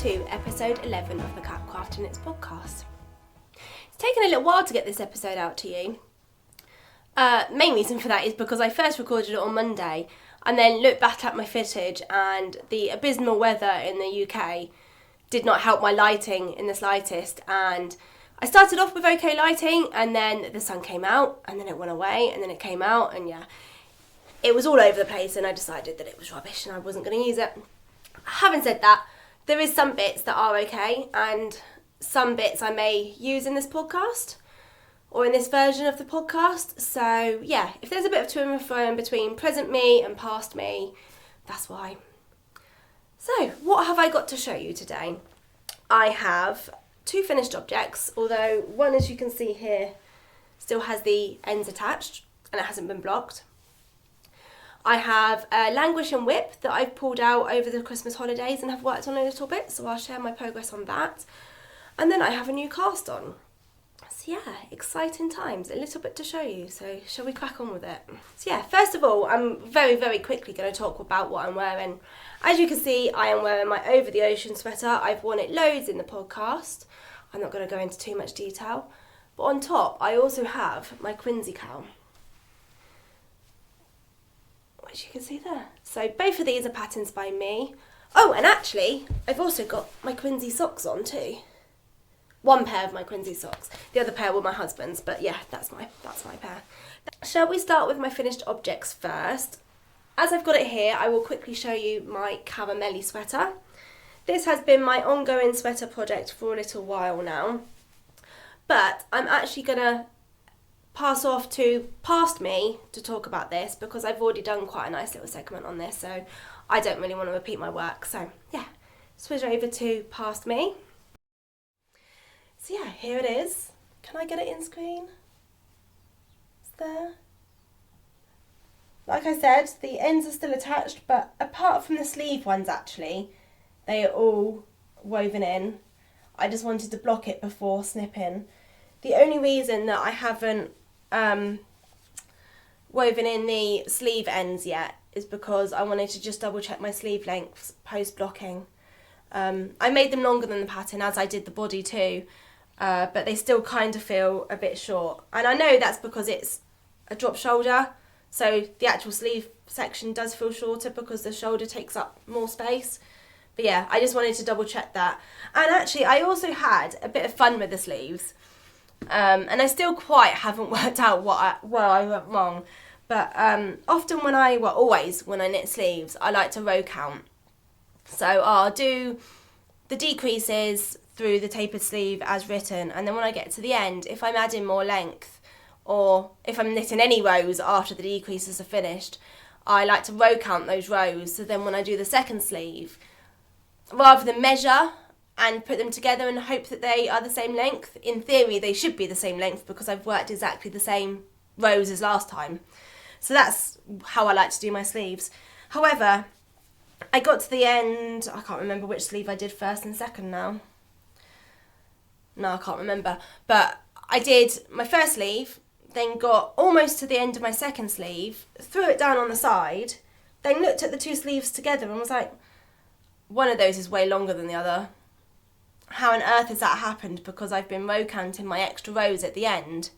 to episode 11 of the Cat Crafty Knits Podcast. It's taken a little while to get this episode out to you. Main reason for that is because I first recorded it on Monday and then looked back at my footage, and the abysmal weather in the UK did not help my lighting in the slightest, and I started off with okay lighting and then the sun came out and then it went away and then it came out, and it was all over the place, and I decided that it was rubbish and I wasn't going to use it. Having said that, there is some bits that are okay and some bits I may use in this podcast or in this version of the podcast. So if there's a bit of to and fro in between present me and past me, that's why. So what have I got to show you today? I have 2 finished objects, although one, as you can see here, still has the ends attached and it hasn't been blocked. I have a languish and whip that I've pulled out over the Christmas holidays and have worked on a little bit, so I'll share my progress on that. And then I have a new cast on. So exciting times, a little bit to show you, so shall we crack on with it? So first of all, I'm very, very quickly going to talk about what I'm wearing. As you can see, I am wearing my over the ocean sweater. I've worn it loads in the podcast. I'm not going to go into too much detail. But on top, I also have my Quinzhee Cowl, which you can see there. So both of these are patterns by me. Oh, and actually, I've also got my Quinzhee Socks on too. One pair of my Quinzhee Socks. The other pair were my husband's, but that's my pair. Shall we start with my finished objects first? As I've got it here, I will quickly show you my Karamelli Sweater. This has been my ongoing sweater project for a little while now, but I'm actually going to pass off to past me to talk about this because I've already done quite a nice little segment on this, so I don't really want to repeat my work. So switch over to past me. So here it is. Can I get it in screen? It's there. Like I said, the ends are still attached, but apart from the sleeve ones actually, they are all woven in. I just wanted to block it before snipping. The only reason that I haven't woven in the sleeve ends yet is because I wanted to just double check my sleeve lengths post blocking. I made them longer than the pattern, as I did the body too, but they still kind of feel a bit short, and I know that's because it's a drop shoulder, so the actual sleeve section does feel shorter because the shoulder takes up more space. But I just wanted to double check that. And actually I also had a bit of fun with the sleeves, and I still quite haven't worked out where I went wrong, but always when I knit sleeves, I like to row count. So I'll do the decreases through the tapered sleeve as written, and then when I get to the end, if I'm adding more length or if I'm knitting any rows after the decreases are finished, I like to row count those rows, so then when I do the second sleeve, rather than measure and put them together and hope that they are the same length, in theory they should be the same length because I've worked exactly the same rows as last time. So that's how I like to do my sleeves. However, I got to the end, I can't remember which sleeve I did first and second now. No, I can't remember. But I did my first sleeve, then got almost to the end of my second sleeve, threw it down on the side, then looked at the 2 sleeves together and was like, one of those is way longer than the other. How on earth has that happened? Because I've been row counting my extra rows at the end.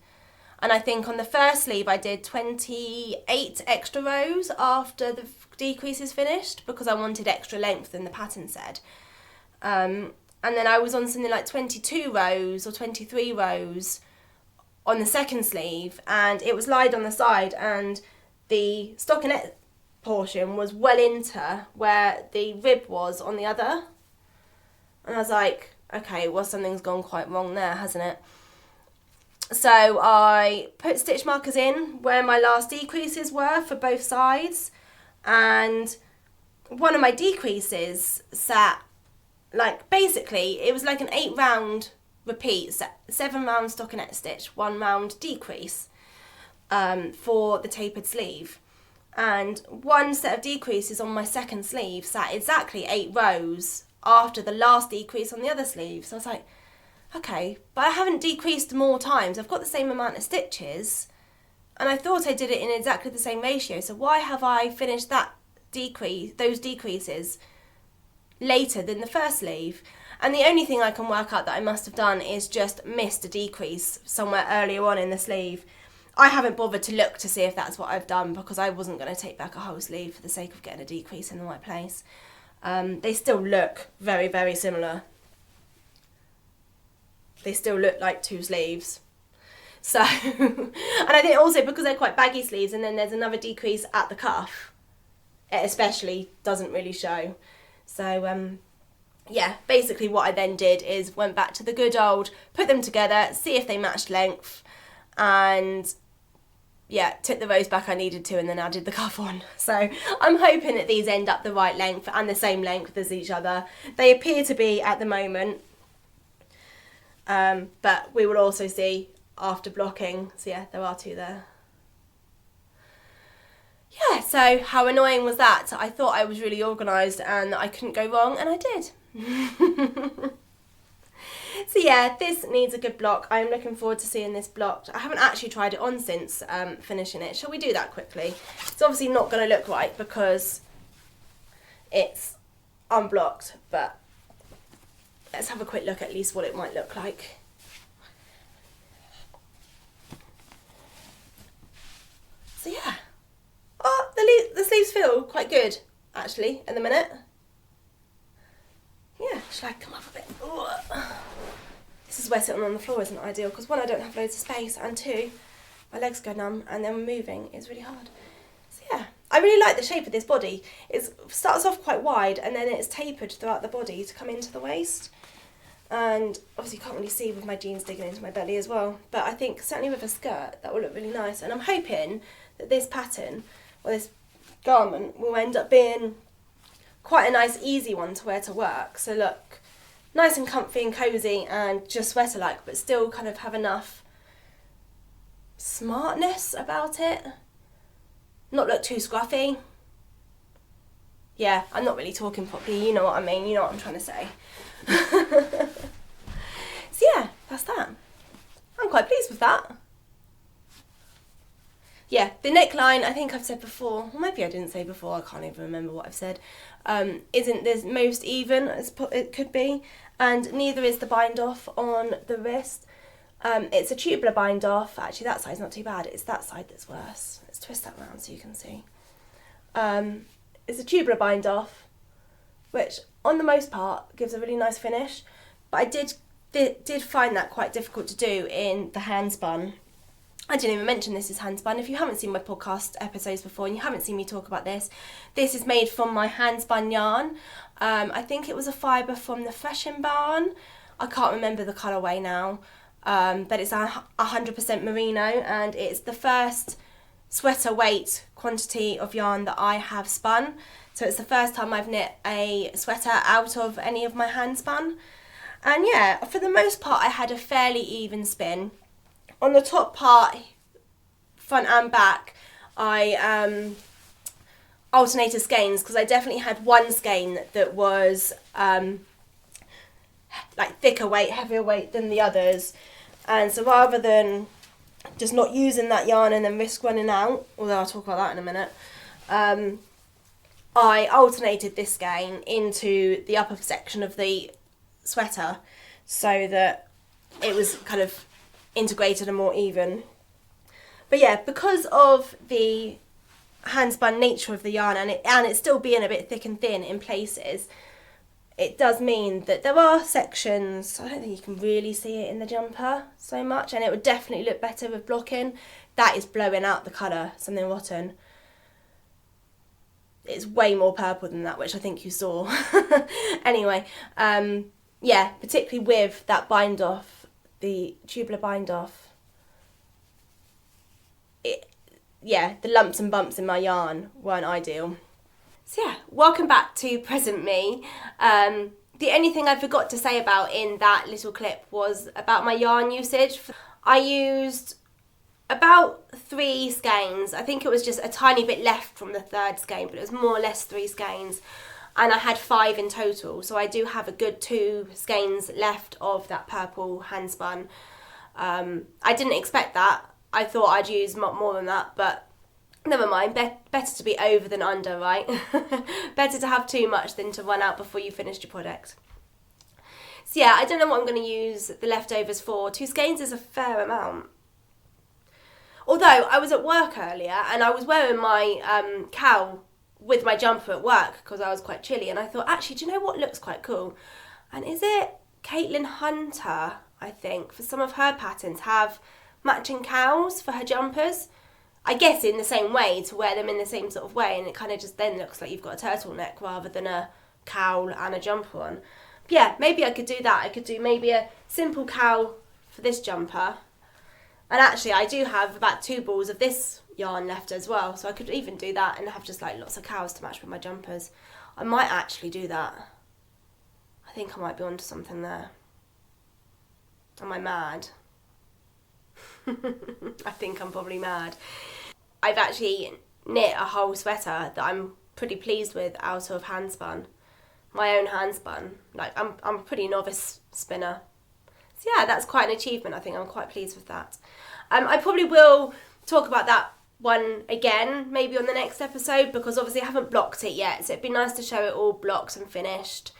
And I think on the first sleeve I did 28 extra rows after the decreases finished because I wanted extra length than the pattern said. And then I was on something like 22 rows or 23 rows on the second sleeve, and it was lied on the side, and the stockinette portion was well into where the rib was on the other. And I was like, okay, well, something's gone quite wrong there, hasn't it? So I put stitch markers in where my last decreases were for both sides, and one of my decreases sat basically it was like an 8 round repeat, 7 round stockinette stitch, 1 round decrease for the tapered sleeve, and one set of decreases on my second sleeve sat exactly 8 rows after the last decrease on the other sleeve. So I was like, okay, but I haven't decreased more times, I've got the same amount of stitches, and I thought I did it in exactly the same ratio, so why have I finished those decreases later than the first sleeve. And the only thing I can work out that I must have done is just missed a decrease somewhere earlier on in the sleeve. I haven't bothered to look to see if that's what I've done, because I wasn't going to take back a whole sleeve for the sake of getting a decrease in the right place. They still look very, very similar. They still look like 2 sleeves. So, and I think also because they're quite baggy sleeves and then there's another decrease at the cuff, it especially doesn't really show. So, yeah, basically what I then did is went back to the good old, put them together, see if they matched length, and yeah, took the rows back I needed to and then added the cuff on. So I'm hoping that these end up the right length and the same length as each other. They appear to be at the moment, but we will also see after blocking. So yeah, there are 2 there. Yeah, so how annoying was that? I thought I was really organised and I couldn't go wrong, and I did. So yeah, this needs a good block. I'm looking forward to seeing this blocked. I haven't actually tried it on since finishing it. Shall we do that quickly? It's obviously not going to look right because it's unblocked, but let's have a quick look at least what it might look like. So yeah. Oh, the sleeves feel quite good, actually, in the minute. Yeah, should I come up a bit? Ooh. This is where sitting on the floor isn't ideal, because 1, I don't have loads of space, and 2, my legs go numb, and then moving is really hard. So yeah, I really like the shape of this body. It starts off quite wide, and then it's tapered throughout the body to come into the waist. And obviously you can't really see with my jeans digging into my belly as well, but I think certainly with a skirt that will look really nice. And I'm hoping that this pattern, or this garment, will end up being quite a nice easy one to wear to work. So look nice and comfy and cosy and just sweater like, but still kind of have enough smartness about it, not look too scruffy. Yeah, I'm not really talking properly, you know what I mean, you know what I'm trying to say. So yeah, that's that. I'm quite pleased with that. Yeah, the neckline, I think I've said before, or maybe I didn't say before, I can't even remember what I've said, isn't the most even as it could be, and neither is the bind off on the wrist. It's a tubular bind off. Actually, that side's not too bad, it's that side that's worse. Let's twist that round so you can see. It's a tubular bind off, which on the most part gives a really nice finish, but I did find that quite difficult to do in the hand spun. I didn't even mention this is hand spun. If you haven't seen my podcast episodes before and you haven't seen me talk about this, this is made from my hand spun yarn. I think it was a fibre from the Threshing Barn. I can't remember the colourway now, but it's 100% merino, and it's the first sweater weight quantity of yarn that I have spun. So it's the first time I've knit a sweater out of any of my hand spun. And yeah, for the most part I had a fairly even spin. On the top part, front and back, I alternated skeins, because I definitely had one skein that was like thicker weight, heavier weight than the others. And so rather than just not using that yarn and then risk running out, although I'll talk about that in a minute, I alternated this skein into the upper section of the sweater so that it was kind of integrated and more even. But yeah, because of the hand spun nature of the yarn and it still being a bit thick and thin in places, it does mean that there are sections, I don't think you can really see it in the jumper so much, and it would definitely look better with blocking. That is blowing out the colour, something rotten. It's way more purple than that, which I think you saw. Anyway, yeah, particularly with that bind off, the tubular bind off, yeah, the lumps and bumps in my yarn weren't ideal. So yeah, welcome back to present me. The only thing I forgot to say about in that little clip was about my yarn usage. I used about 3 skeins. I think it was just a tiny bit left from the 3rd skein, but it was more or less 3 skeins. And I had 5 in total, so I do have a good 2 skeins left of that purple hand spun. I didn't expect that. I thought I'd use more than that, but never mind, better to be over than under, right? Better to have too much than to run out before you finished your product. So yeah, I don't know what I'm going to use the leftovers for. 2 skeins is a fair amount. Although I was at work earlier and I was wearing my cowl with my jumper at work because I was quite chilly, and I thought, actually, do you know what looks quite cool? And is it Caitlin Hunter, I think, for some of her patterns, have matching cowls for her jumpers? I guess in the same way, to wear them in the same sort of way, and it kind of just then looks like you've got a turtleneck rather than a cowl and a jumper on. But yeah, maybe I could do that. I could do maybe a simple cowl for this jumper. And actually, I do have about 2 balls of this yarn left as well, so I could even do that and have just like lots of cowls to match with my jumpers. I might actually do that. I think I might be onto something there. Am I mad? I think I'm probably mad. I've actually knit a whole sweater that I'm pretty pleased with out of hand spun. My own hand spun. Like, I'm a pretty novice spinner. So yeah, that's quite an achievement. I think I'm quite pleased with that. I probably will talk about that one again, maybe on the next episode, because obviously I haven't blocked it yet. So it'd be nice to show it all blocked and finished.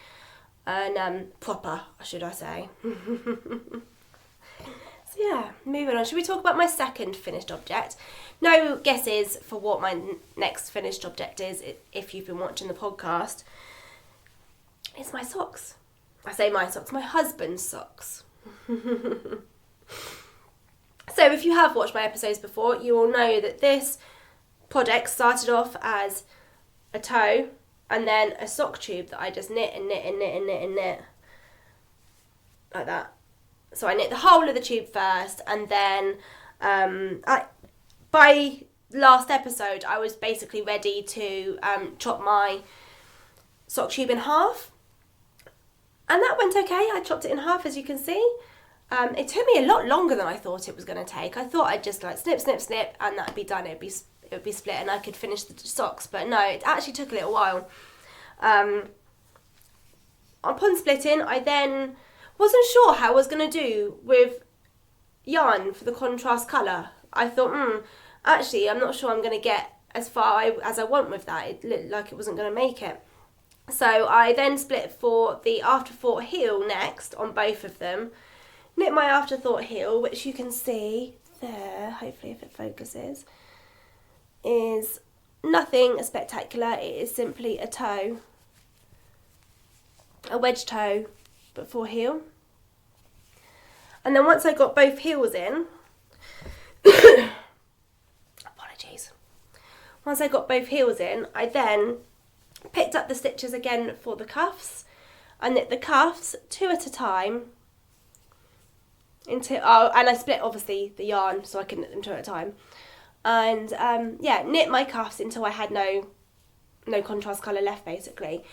And proper, should I say. So yeah, moving on. Should we talk about my second finished object? No guesses for what my next finished object is, if you've been watching the podcast. It's my socks. I say my socks, my husband's socks. So if you have watched my episodes before, you will know that this project started off as a toe and then a sock tube that I just knit and knit and knit and knit and knit. Like that. So I knit the whole of the tube first, and then by last episode I was basically ready to chop my sock tube in half. And that went okay. I chopped it in half, as you can see. It took me a lot longer than I thought it was going to take. I thought I'd just like snip, snip, snip, and that'd be done. It would be split, and I could finish the socks. But no, it actually took a little while. Upon splitting, I then wasn't sure how I was going to do with yarn for the contrast colour. I thought, actually, I'm not sure I'm going to get as far as I want with that. It looked like it wasn't going to make it. So I then split for the afterthought heel next on both of them. Knit my afterthought heel, which you can see there, hopefully if it focuses, is nothing spectacular. It is simply a toe, a wedge toe, but for heel. And then once I got both heels in, apologies. Once I got both heels in, I then picked up the stitches again for the cuffs and knit the cuffs 2 at a time and I split obviously the yarn so I can knit them 2 at a time, and knit my cuffs until I had no contrast colour left basically.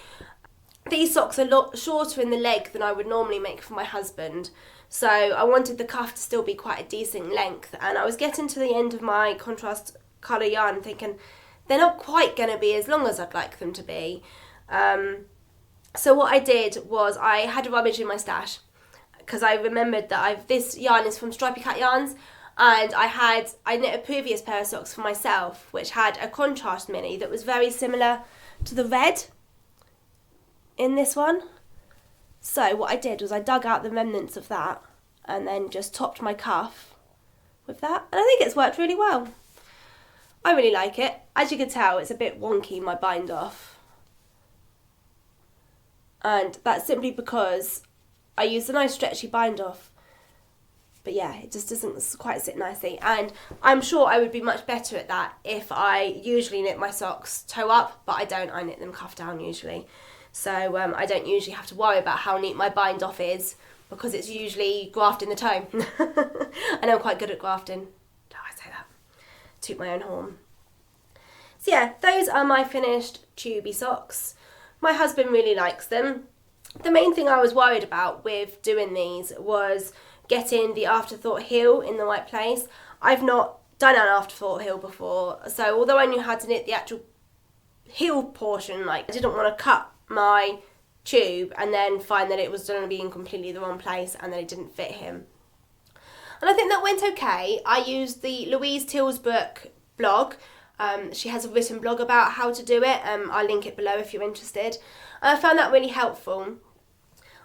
These socks are a lot shorter in the leg than I would normally make for my husband, so I wanted the cuff to still be quite a decent length, and I was getting to the end of my contrast colour yarn thinking they're not quite going to be as long as I'd like them to be. So what I did was I had a rummage in my stash, because I remembered that this yarn is from Stripey Cat Yarns, and I knit a previous pair of socks for myself which had a contrast mini that was very similar to the red in this one. So what I did was I dug out the remnants of that and then just topped my cuff with that, and I think it's worked really well. I really like it. As you can tell, it's a bit wonky, my bind off, and that's simply because I used a nice stretchy bind off, but yeah, it just doesn't quite sit nicely, and I'm sure I would be much better at that if I usually knit my socks toe up, but I don't. I knit them cuff down usually, so I don't usually have to worry about how neat my bind off is, because it's usually grafting the toe. And I'm quite good at grafting. Oh, I say that. Toot my own horn. So yeah, those are my finished tubey socks. My husband really likes them. The main thing I was worried about with doing these was getting the afterthought heel in the right place. I've not done an afterthought heel before, so although I knew how to knit the actual heel portion, I didn't want to cut my tube and then find that it was going to be in completely the wrong place and that it didn't fit him. And I think that went okay. I used the Louise Tillbrook blog She has a written blog about how to do it. I'll link it below if you're interested. And I found that really helpful.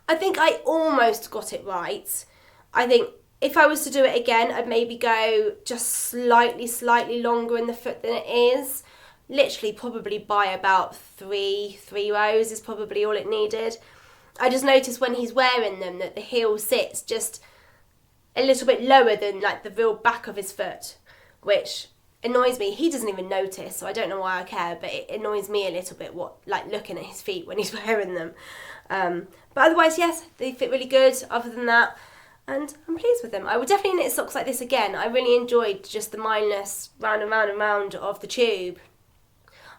I think I almost got it right. I think if I was to do it again, I'd maybe go just slightly longer in the foot than it is. Literally probably by about three rows is probably all it needed. I just noticed when he's wearing them that the heel sits just a little bit lower than like the real back of his foot, which annoys me. He doesn't even notice, so I don't know why I care, but it annoys me a little bit looking at his feet when he's wearing them. But otherwise, yes, they fit really good other than that, and I'm pleased with them. I would definitely knit socks like this again. I really enjoyed just the mindless round and round and round of the tube.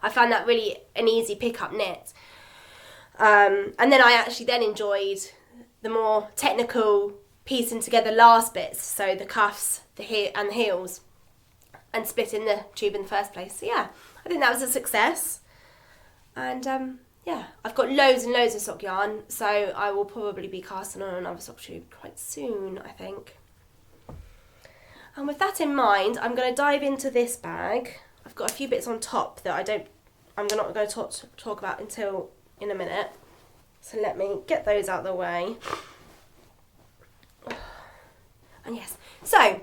I found that really an easy pick-up knit. And then I actually then enjoyed the more technical piecing together last bits, so the cuffs, the heels, and splitting the tube in the first place. So yeah, I think that was a success. And yeah, I've got loads and loads of sock yarn, so I will probably be casting on another sock tube quite soon, I think. And with that in mind, I'm going to dive into this bag. I've got a few bits on top that I'm not going to talk about until in a minute. So let me get those out of the way. And yes, so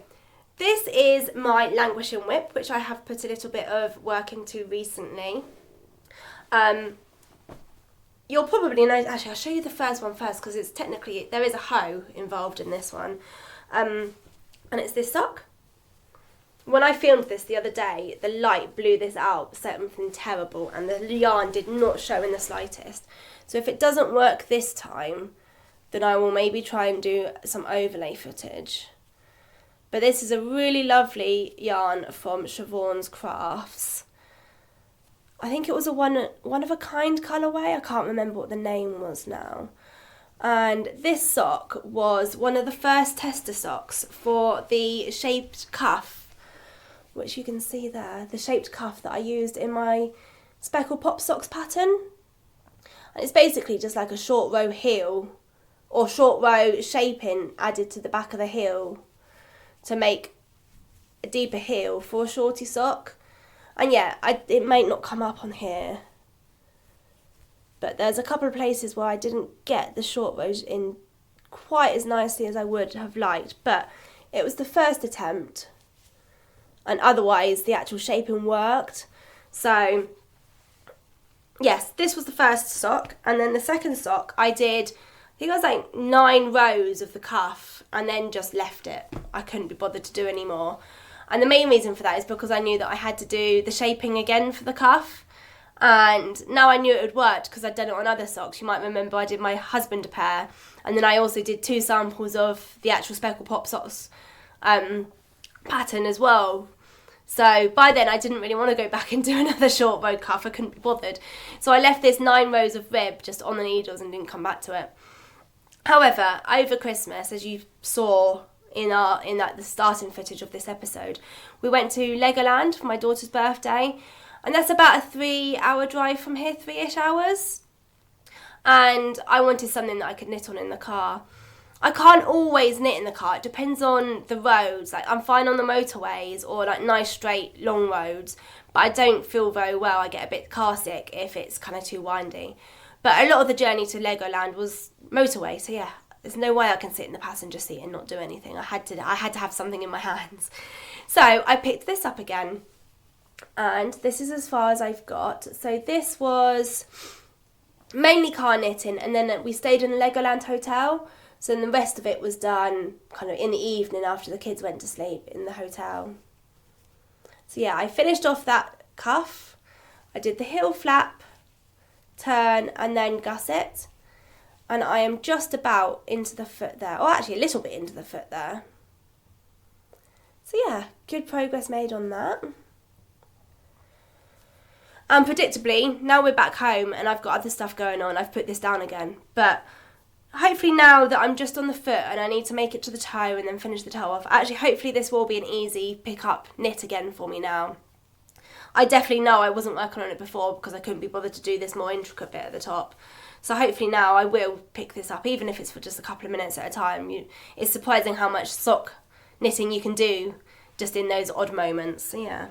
this is my languishing whip, which I have put a little bit of work into recently. You'll probably know, actually I'll show you the first one first because it's technically, there is a hoe involved in this one. And it's this sock. When I filmed this the other day, the light blew this out, something terrible, and the yarn did not show in the slightest. So if it doesn't work this time, then I will maybe try and do some overlay footage. But this is a really lovely yarn from Siobhan's Crafts. I think it was a one of a kind colourway. I can't remember what the name was now. And this sock was one of the first tester socks for the shaped cuff, which you can see there, the shaped cuff that I used in my Speckle Pop Socks pattern. And it's basically just like a short row heel or short row shaping added to the back of the heel to make a deeper heel for a shorty sock. And yeah, it might not come up on here, but there's a couple of places where I didn't get the short rows in quite as nicely as I would have liked, but it was the first attempt, and otherwise the actual shaping worked. So yes, this was the first sock, and then the second sock I did, I think it was like 9 rows of the cuff and then just left it. I couldn't be bothered to do any more. And the main reason for that is because I knew that I had to do the shaping again for the cuff. And now I knew it had worked because I'd done it on other socks. You might remember I did my husband a pair, and then I also did 2 samples of the actual Speckle Pop Socks pattern as well. So by then I didn't really want to go back and do another short row cuff. I couldn't be bothered. So I left this 9 rows of rib just on the needles and didn't come back to it. However, over Christmas, as you saw in the starting footage of this episode, we went to Legoland for my daughter's birthday, and that's about a 3-hour drive from here, 3-ish hours. And I wanted something that I could knit on in the car. I can't always knit in the car. It depends on the roads. Like, I'm fine on the motorways or like nice straight long roads, but I don't feel very well. I get a bit car sick if it's kind of too windy. But a lot of the journey to Legoland was motorway, so yeah, there's no way I can sit in the passenger seat and not do anything. I had to have something in my hands. So I picked this up again, and this is as far as I've got. So this was mainly car knitting, and then we stayed in the Legoland hotel. So then the rest of it was done kind of in the evening after the kids went to sleep in the hotel. So yeah, I finished off that cuff. I did the heel flap, turn, and then gusset. And I am just about into the foot there, or actually a little bit into the foot there. So yeah, good progress made on that. And predictably, now we're back home and I've got other stuff going on, I've put this down again. But hopefully now that I'm just on the foot and I need to make it to the toe and then finish the toe off, actually hopefully this will be an easy pick up knit again for me now. I definitely know I wasn't working on it before because I couldn't be bothered to do this more intricate bit at the top. So hopefully now I will pick this up, even if it's for just a couple of minutes at a time. It's surprising how much sock knitting you can do just in those odd moments. So yeah.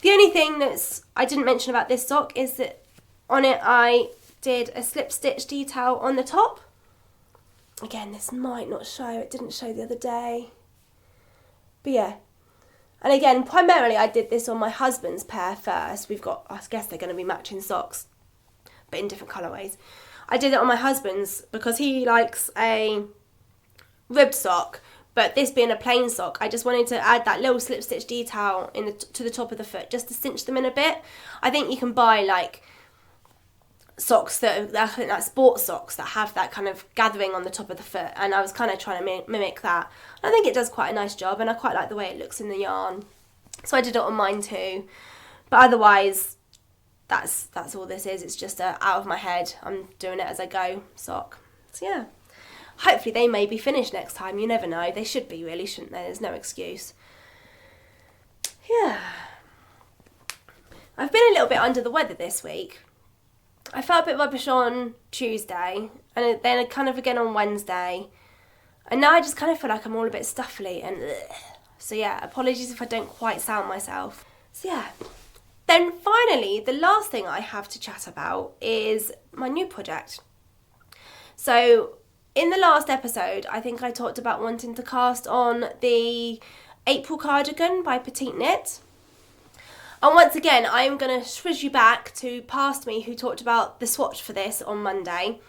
The only thing I didn't mention about this sock is that on it I did a slip stitch detail on the top. Again, this might not show, it didn't show the other day. But yeah. And again, primarily I did this on my husband's pair first. We've got, I guess they're going to be matching socks, but in different colourways. I did it on my husband's because he likes a ribbed sock, but this being a plain sock, I just wanted to add that little slip stitch detail to the top of the foot just to cinch them in a bit. I think you can buy like socks that sports socks that have that kind of gathering on the top of the foot, and I was kind of trying to mimic that. I think it does quite a nice job, and I quite like the way it looks in the yarn, so I did it on mine too. But otherwise, that's all this is. It's just a out of my head, I'm doing it as I go sock. So yeah, hopefully they may be finished next time. You never know. They should be, really, shouldn't they? There's no excuse. Yeah, I've been a little bit under the weather this week. I felt a bit rubbish on Tuesday, and then kind of again on Wednesday, and now I just kind of feel like I'm all a bit stuffy and ugh. So yeah, apologies if I don't quite sound myself. So yeah, then finally the last thing I have to chat about is my new project. So in the last episode, I think I talked about wanting to cast on the April cardigan by Petite Knit. And once again, I'm going to switch you back to past me who talked about the swatch for this on Monday,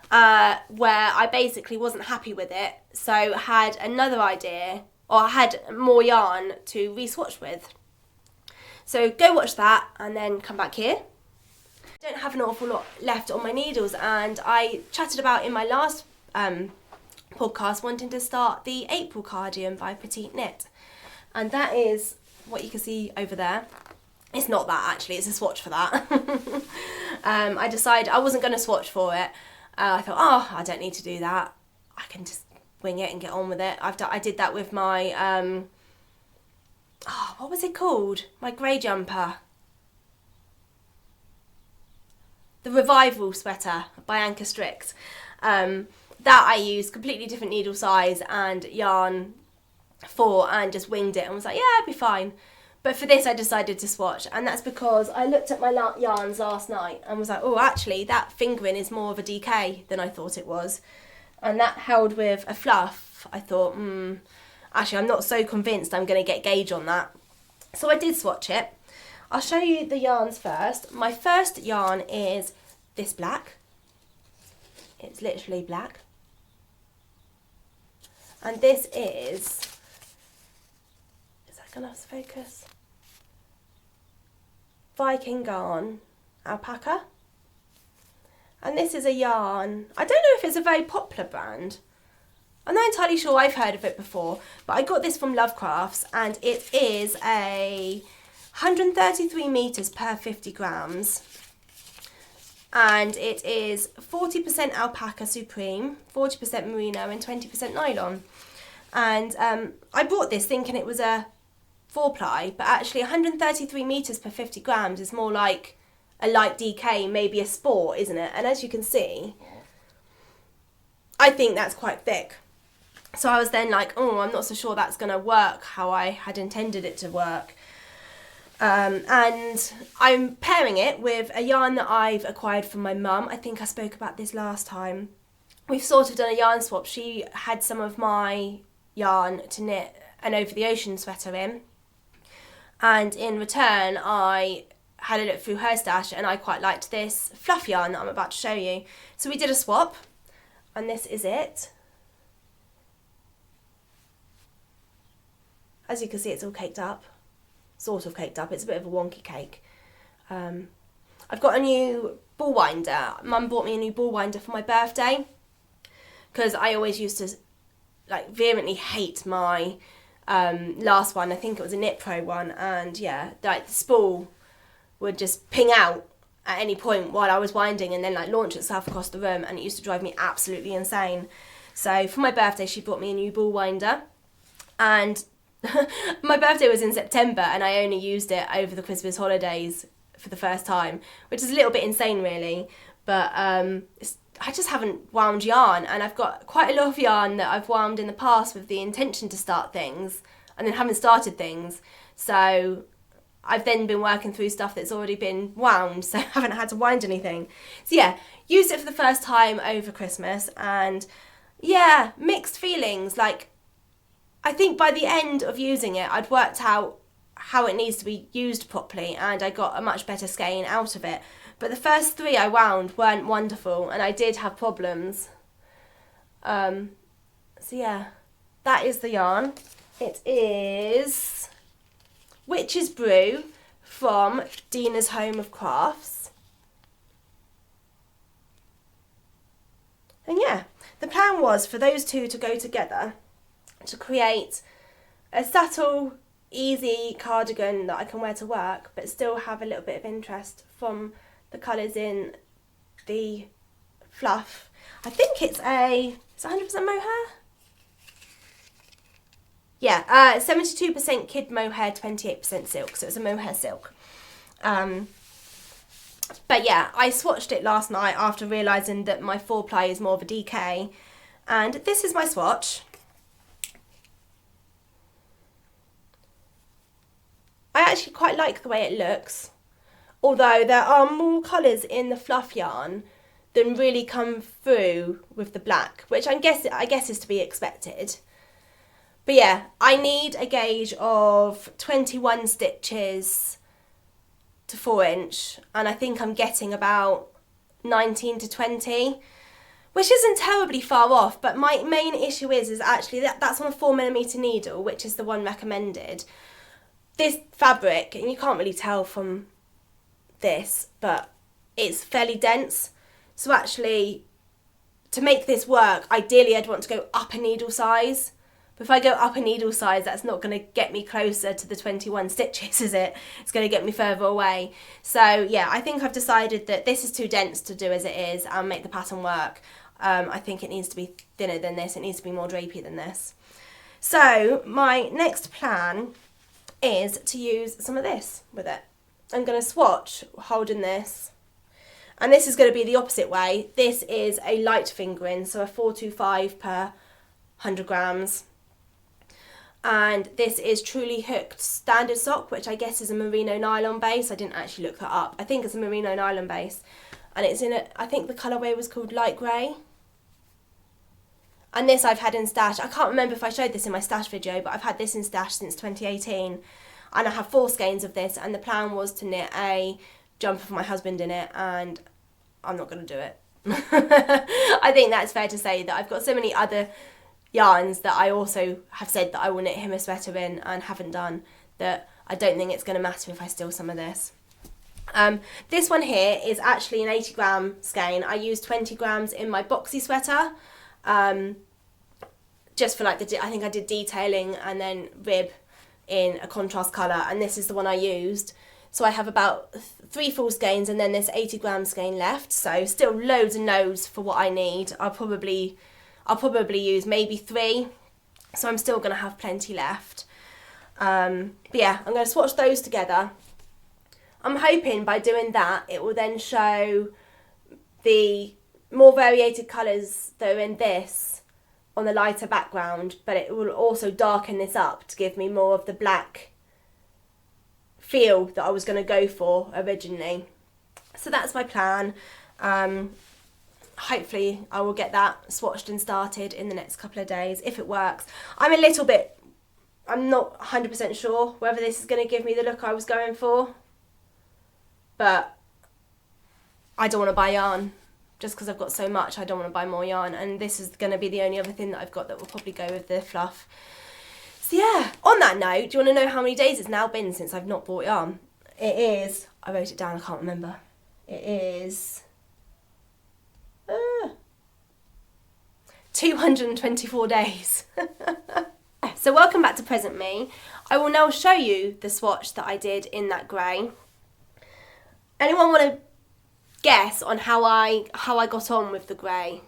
where I basically wasn't happy with it, so had another idea, or I had more yarn to re-swatch with. So go watch that and then come back here. I don't have an awful lot left on my needles, and I chatted about in my last podcast wanting to start the April cardigan by Petite Knit, and that is what you can see over there. It's not that actually, it's a swatch for that. I decided I wasn't going to swatch for it. I thought, I don't need to do that. I can just wing it and get on with it. I did that with my, what was it called? My grey jumper. The Revival Sweater by Anchor Strict. That I used completely different needle size and yarn for, and just winged it and was like, yeah, it'd be fine. But for this I decided to swatch, and that's because I looked at my yarns last night and was like, oh, actually that fingering is more of a DK than I thought it was, and that held with a fluff. I thought, actually I'm not so convinced I'm going to get gauge on that. So I did swatch it. I'll show you the yarns first. My first yarn is this black. It's literally black. And this is that going to focus? Viking yarn alpaca. And this is a yarn, I don't know if it's a very popular brand. I'm not entirely sure, I've heard of it before, but I got this from Lovecrafts, and it is a 133 metres per 50 grams. And it is 40% alpaca supreme, 40% merino and 20% nylon. And I bought this thinking it was a 4-ply, but actually 133 metres per 50 grams is more like a light DK, maybe a sport, isn't it? And as you can see, I think that's quite thick. So I was then like, oh, I'm not so sure that's going to work how I had intended it to work. And I'm pairing it with a yarn that I've acquired from my mum. I think I spoke about this last time. We've sort of done a yarn swap. She had some of my yarn to knit an over the ocean sweater in, and in return I had a look through her stash and I quite liked this fluff yarn that I'm about to show you. So we did a swap, and this is it. As you can see, it's all caked up. Sort of caked up. It's a bit of a wonky cake. I've got a new ball winder. Mum bought me a new ball winder for my birthday, because I always used to like vehemently hate my last one. I think it was a Knit Pro one, and yeah, like the spool would just ping out at any point while I was winding and then like launch itself across the room, and it used to drive me absolutely insane. So for my birthday she bought me a new ball winder, and my birthday was in September and I only used it over the Christmas holidays for the first time, which is a little bit insane really, but I just haven't wound yarn, and I've got quite a lot of yarn that I've wound in the past with the intention to start things and then haven't started things. So I've then been working through stuff that's already been wound, so I haven't had to wind anything. So yeah, used it for the first time over Christmas, and yeah, mixed feelings. Like, I think by the end of using it, I'd worked out how it needs to be used properly, and I got a much better skein out of it. But the first 3 I wound weren't wonderful, and I did have problems. So yeah, that is the yarn. It is Witch's Brew from Dina's Home of Crafts. And yeah, the plan was for those two to go together to create a subtle, easy cardigan that I can wear to work, but still have a little bit of interest from the colours in the fluff. I think it's 100% mohair? Yeah, 72% kid mohair, 28% silk, so it's a mohair silk. But yeah, I swatched it last night after realising that my 4-ply is more of a DK, and this is my swatch. I actually quite like the way it looks, although there are more colours in the fluff yarn than really come through with the black, which I guess is to be expected. But yeah, I need a gauge of 21 stitches to 4 inch, and I think I'm getting about 19 to 20, which isn't terribly far off, but my main issue is actually that's on a 4mm needle, which is the one recommended. This fabric, and you can't really tell from this, but it's fairly dense, so actually to make this work, ideally I'd want to go up a needle size. But if I go up a needle size, that's not going to get me closer to the 21 stitches, is it? It's going to get me further away. So yeah, I think I've decided that this is too dense to do as it is and make the pattern work. I think it needs to be thinner than this. It needs to be more drapey than this. So my next plan is to use some of this with it. I'm going to swatch holding this. And this is going to be the opposite way. This is a light fingering, so a 425 per 100 grams. And this is Truly Hooked standard sock, which I guess is a merino nylon base. I didn't actually look that up. I think it's a merino nylon base. And it's in I think the colourway was called light grey. And this I've had in stash. I can't remember if I showed this in my stash video, but I've had this in stash since 2018. And I have 4 skeins of this, and the plan was to knit a jumper for my husband in it, and I'm not going to do it. I think that's fair to say that I've got so many other yarns that I also have said that I will knit him a sweater in and haven't done, that I don't think it's going to matter if I steal some of this. This one here is actually an 80 gram skein. I used 20 grams in my boxy sweater, just for like I think I did detailing and then rib in a contrast colour, and this is the one I used. So I have about 3 full skeins and then this 80 gram skein left, so still loads and loads for what I need. I'll probably use maybe 3, so I'm still going to have plenty left. But yeah, I'm going to swatch those together. I'm hoping by doing that it will then show the more variated colours that are in this on the lighter background, but it will also darken this up to give me more of the black feel that I was going to go for originally. So that's my plan. Hopefully I will get that swatched and started in the next couple of days if it works. I'm not 100% sure whether this is going to give me the look I was going for, but I don't want to buy yarn. Just because I've got so much, I don't want to buy more yarn, and this is going to be the only other thing that I've got that will probably go with the fluff. So yeah, on that note, do you want to know how many days it's now been since I've not bought yarn? It is, I wrote it down, I can't remember. It is 224 days. So welcome back to present me. I will now show you the swatch that I did in that grey. Anyone want to guess on how I got on with the grey?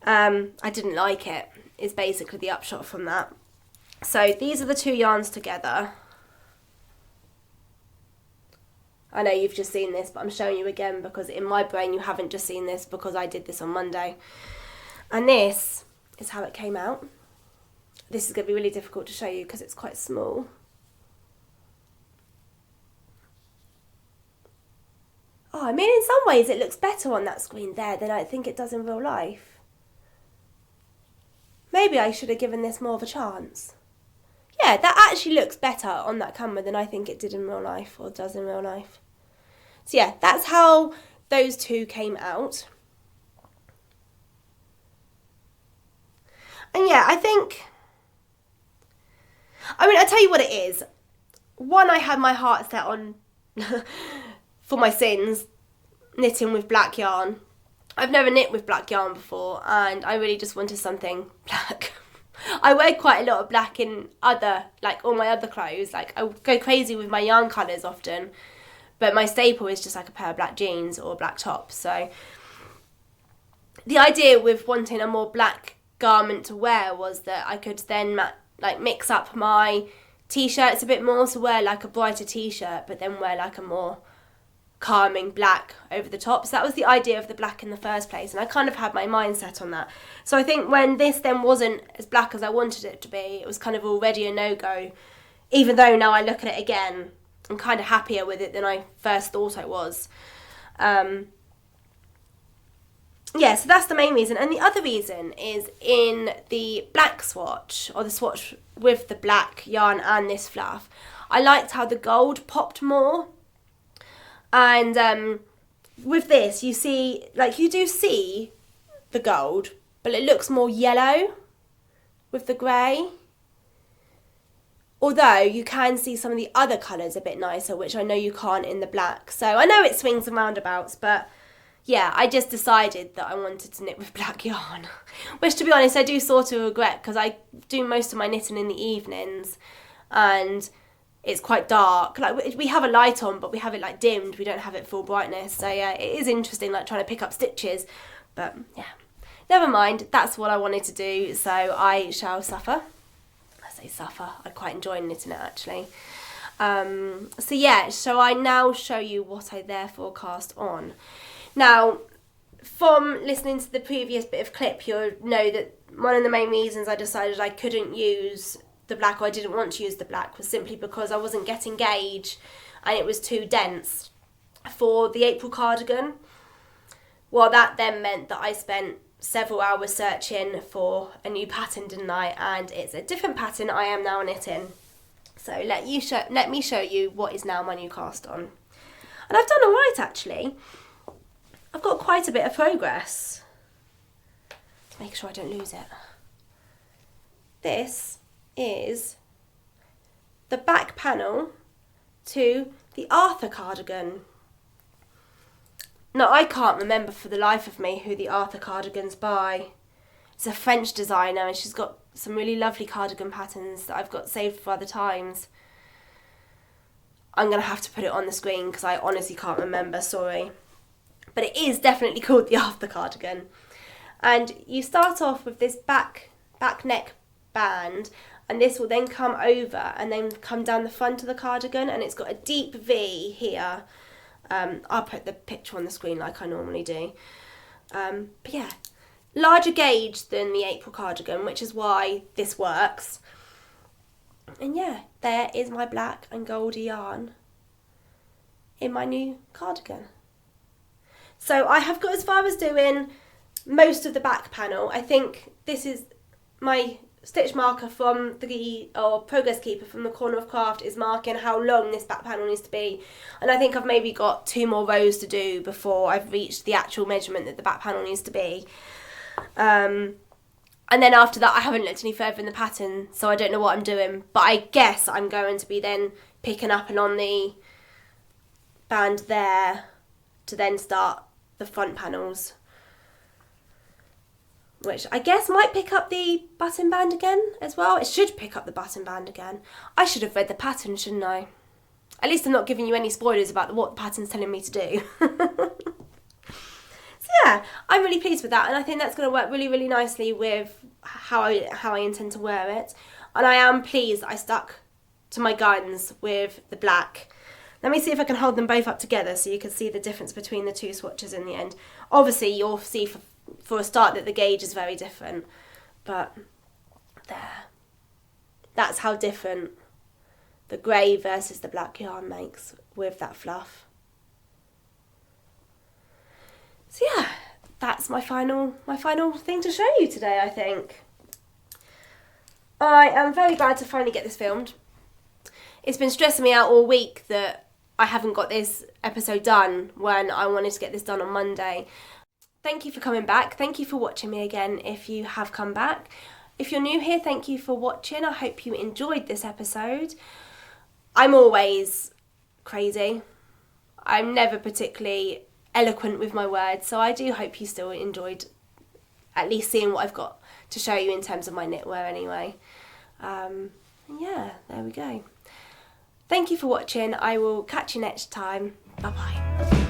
I didn't like it, is basically the upshot from that. So these are the 2 yarns together. I know you've just seen this, but I'm showing you again because in my brain you haven't just seen this because I did this on Monday. And this is how it came out. This is going to be really difficult to show you because it's quite small. ways it looks better on that screen there than I think it does in real life. Maybe I should have given this more of a chance. Yeah, that actually looks better on that camera than I think it did in real life, or does in real life. So yeah, that's how those two came out. And yeah, I tell you what it is. One, I had my heart set on, for my sins, knitting with black yarn. I've never knit with black yarn before, and I really just wanted something black. I wear quite a lot of black in all my other clothes. Like, I go crazy with my yarn colours often, but my staple is just like a pair of black jeans or a black top. So the idea with wanting a more black garment to wear was that I could then mix up my t-shirts a bit more, so wear like a brighter t-shirt but then wear like a more calming black over the top. So that was the idea of the black in the first place, and I kind of had my mind set on that. So I think when this then wasn't as black as I wanted it to be, it was kind of already a no-go, even though now I look at it again, I'm kind of happier with it than I first thought I was. Yeah, so that's the main reason. And the other reason is in the black swatch, or the swatch with the black yarn and this fluff, I liked how the gold popped more. And with this, you do see the gold, but it looks more yellow with the grey. Although you can see some of the other colours a bit nicer, which I know you can't in the black. So I know it swings and roundabouts, but yeah, I just decided that I wanted to knit with black yarn. Which, to be honest, I do sort of regret, because I do most of my knitting in the evenings and it's quite dark. Like, we have a light on, but we have it dimmed. We don't have it full brightness. So yeah, it is interesting trying to pick up stitches. But yeah, never mind. That's what I wanted to do. So I shall suffer. I say suffer. I quite enjoy knitting it actually. So yeah, so I now show you what I therefore cast on. Now, from listening to the previous bit of clip, you'll know that one of the main reasons I decided I couldn't use the black, or I didn't want to use the black, was simply because I wasn't getting gauge and it was too dense for the April cardigan. Well, that then meant that I spent several hours searching for a new pattern, didn't I? And it's a different pattern I am now knitting. So let me show you what is now my new cast on. And I've done all right actually. I've got quite a bit of progress. Let's make sure I don't lose it. This is the back panel to the Arthur cardigan. Now, I can't remember for the life of me who the Arthur cardigan's by. It's a French designer, and she's got some really lovely cardigan patterns that I've got saved for other times. I'm going to have to put it on the screen because I honestly can't remember, sorry. But it is definitely called the Arthur cardigan. And you start off with this back neck band, and this will then come over and then come down the front of the cardigan, and it's got a deep V here. I'll put the picture on the screen like I normally do. But yeah, larger gauge than the April cardigan, which is why this works. And yeah, there is my black and goldy yarn in my new cardigan. So I have got as far as doing most of the back panel. I think this is my stitch marker from progress keeper from the Corner of Craft is marking how long this back panel needs to be. And I think I've maybe got 2 more rows to do before I've reached the actual measurement that the back panel needs to be. And then after that I haven't looked any further in the pattern, so I don't know what I'm doing. But I guess I'm going to be then picking up and on the band there to then start the front panels, which I guess might pick up the button band again as well. It should pick up the button band again. I should have read the pattern, shouldn't I? At least I'm not giving you any spoilers about what the pattern's telling me to do. So yeah, I'm really pleased with that, and I think that's going to work really, really nicely with how I intend to wear it. And I am pleased that I stuck to my guns with the black. Let me see if I can hold them both up together so you can see the difference between the two swatches in the end. Obviously, you'll see for a start that the gauge is very different, but there. That's how different the grey versus the black yarn makes with that fluff. So yeah, that's my final thing to show you today, I think. I am very glad to finally get this filmed. It's been stressing me out all week that I haven't got this episode done when I wanted to get this done on Monday. Thank you for coming back. Thank you for watching me again if you have come back. If you're new here, thank you for watching. I hope you enjoyed this episode. I'm always crazy. I'm never particularly eloquent with my words, so I do hope you still enjoyed at least seeing what I've got to show you in terms of my knitwear anyway. Yeah, there we go. Thank you for watching. I will catch you next time. Bye bye.